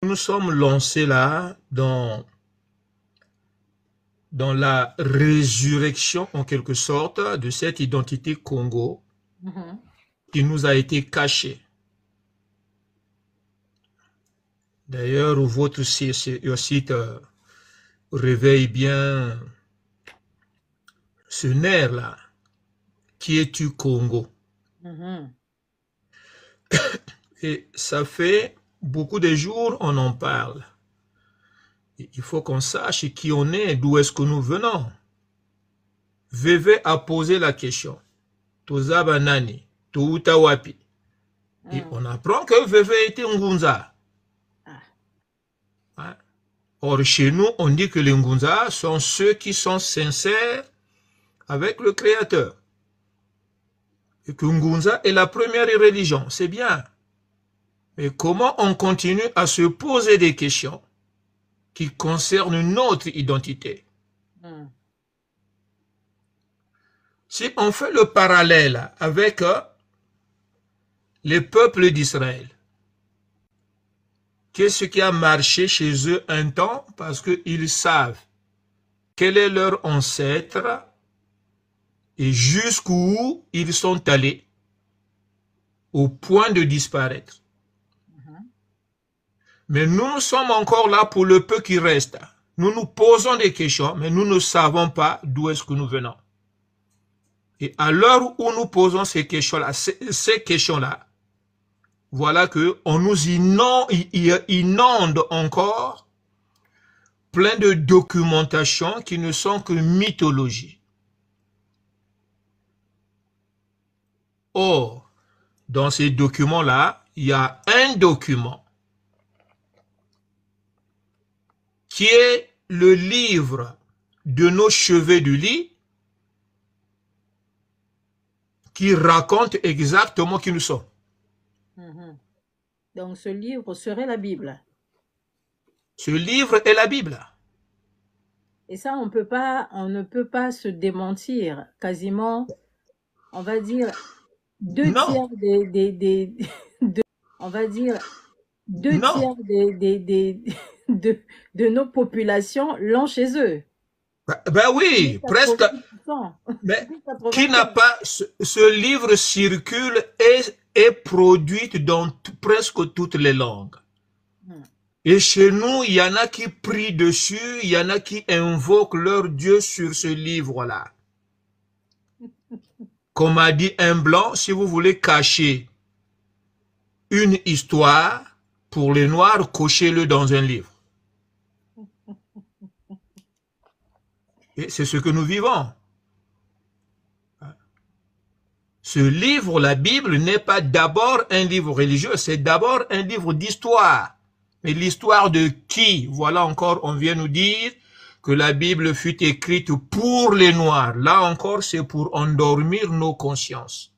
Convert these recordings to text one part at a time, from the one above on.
nous sommes lancés là dans la résurrection, en quelque sorte, de cette identité Congo qui nous a été cachée. D'ailleurs, votre site réveille bien ce nerf-là. Qui es-tu, Congo? Et ça fait beaucoup de jours on en parle. Il faut qu'on sache qui on est, d'où est-ce que nous venons. VV a posé la question. Tozaba nani, touta wapi. Et on apprend que VV était Ngunza. Ouais. Or, chez nous, on dit que les Ngunza sont ceux qui sont sincères avec le Créateur. Et que Ngunza est la première religion, c'est bien. Mais comment on continue à se poser des questions qui concernent notre identité? Si on fait le parallèle avec les peuples d'Israël, qu'est-ce qui a marché chez eux un temps? Parce qu'ils savent quel est leur ancêtre et jusqu'où ils sont allés au point de disparaître. Mais nous sommes encore là pour le peu qui reste. Nous nous posons des questions, mais nous ne savons pas d'où est-ce que nous venons. Et à l'heure où nous posons ces questions-là, voilà que on nous inonde encore plein de documentations qui ne sont que mythologie. Or, dans ces documents-là, il y a un document qui est le livre de nos cheveux du lit, qui raconte exactement qui nous sommes. Donc ce livre serait la Bible. Ce livre est la Bible. Et ça, on ne peut pas se démentir. Quasiment, on va dire, deux tiers de nos populations l'ont chez eux. Ben oui, presque. Mais qui n'a pas ce livre circule et est produit dans presque toutes les langues. Et chez nous, il y en a qui prient dessus, il y en a qui invoquent leur Dieu sur ce livre-là. Comme a dit un blanc, si vous voulez cacher une histoire, pour les noirs, cochez-le dans un livre. Et c'est ce que nous vivons. Ce livre, la Bible, n'est pas d'abord un livre religieux, c'est d'abord un livre d'histoire. Mais l'histoire de qui? Voilà encore, on vient nous dire que la Bible fut écrite pour les Noirs. Là encore, c'est pour endormir nos consciences.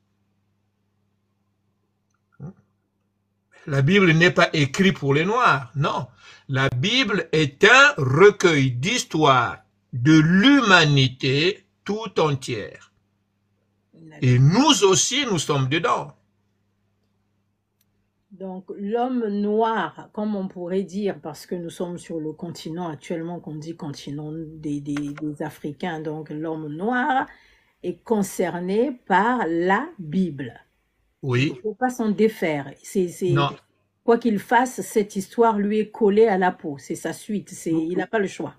La Bible n'est pas écrite pour les Noirs, non. La Bible est un recueil d'histoires de l'humanité tout entière. Et nous aussi, nous sommes dedans. Donc, l'homme noir, comme on pourrait dire, parce que nous sommes sur le continent actuellement, qu'on dit continent des Africains, donc l'homme noir est concerné par la Bible. Oui. Il ne faut pas s'en défaire. Quoi qu'il fasse, cette histoire lui est collée à la peau. C'est sa suite. Il n'a pas le choix.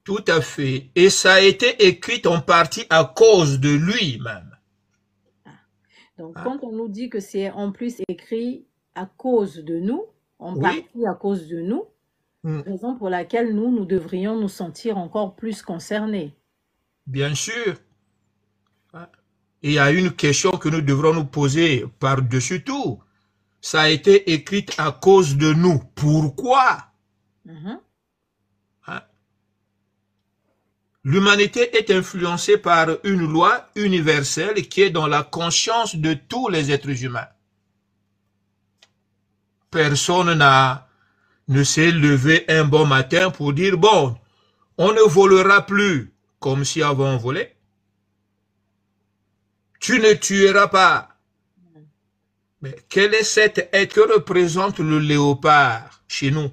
Tout à fait. Et ça a été écrit en partie à cause de lui-même. Donc, quand on nous dit que c'est en plus écrit à cause de nous, en partie à cause de nous, raison pour laquelle nous devrions nous sentir encore plus concernés. Bien sûr. Et il y a une question que nous devrons nous poser par-dessus tout. Ça a été écrit à cause de nous. Pourquoi? L'humanité est influencée par une loi universelle qui est dans la conscience de tous les êtres humains. Personne ne s'est levé un bon matin pour dire, bon, on ne volera plus comme si avant on volait. Tu ne tueras pas. Mais quel est cet être que représente le léopard chez nous?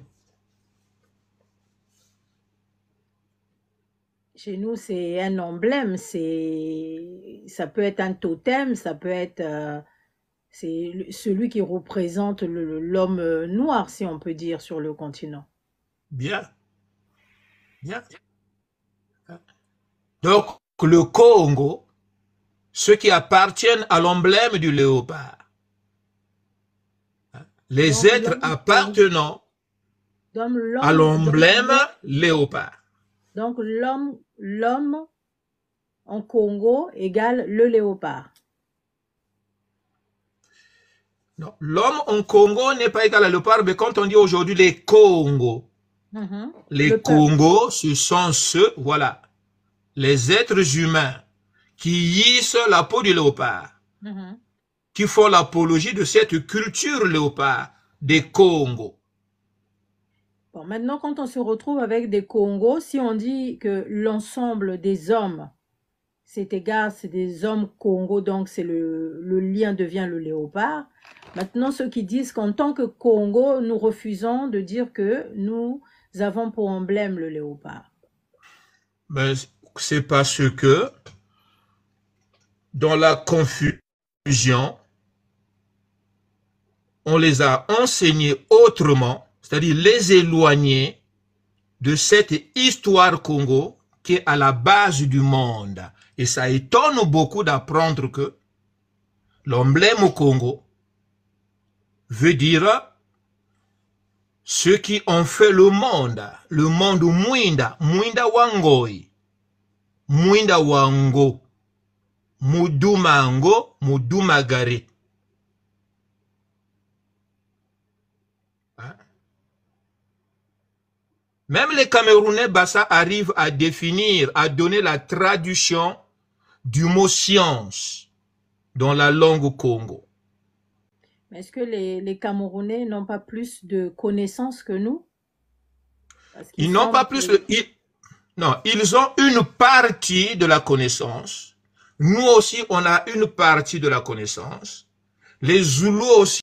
Chez nous, c'est un emblème, ça peut être un totem, ça peut être, c'est celui qui représente l'homme noir, si on peut dire, sur le continent. Bien, bien. Donc, le Congo, ceux qui appartiennent à l'emblème du léopard, les Donc, êtres appartenant à l'emblème léopard. Donc, l'homme en Congo égale le léopard. Non, l'homme en Congo n'est pas égal à léopard, mais quand on dit aujourd'hui les Congos, les Congos, ce sont ceux, voilà, les êtres humains qui hissent la peau du léopard, qui font l'apologie de cette culture léopard des Congos. Bon, maintenant, quand on se retrouve avec des Congos, si on dit que l'ensemble des hommes, c'est égal, c'est des hommes Congo, donc c'est le lien devient le léopard. Maintenant, ceux qui disent qu'en tant que Congo, nous refusons de dire que nous avons pour emblème le léopard. Mais c'est parce que dans la confusion, on les a enseignés autrement, c'est-à-dire les éloigner de cette histoire Congo qui est à la base du monde. Et ça étonne beaucoup d'apprendre que l'emblème au Congo veut dire ceux qui ont fait le monde Mwinda, Mwinda Wangoi, Mwinda Wango, Mudumango, Mudumagari. Même les Camerounais Bassa arrivent à définir, à donner la traduction du mot science dans la langue Congo. Est-ce que les Camerounais n'ont pas plus de connaissances que nous? Ils n'ont pas plus de... Non, ils ont une partie de la connaissance. Nous aussi, on a une partie de la connaissance. Les Zoulous aussi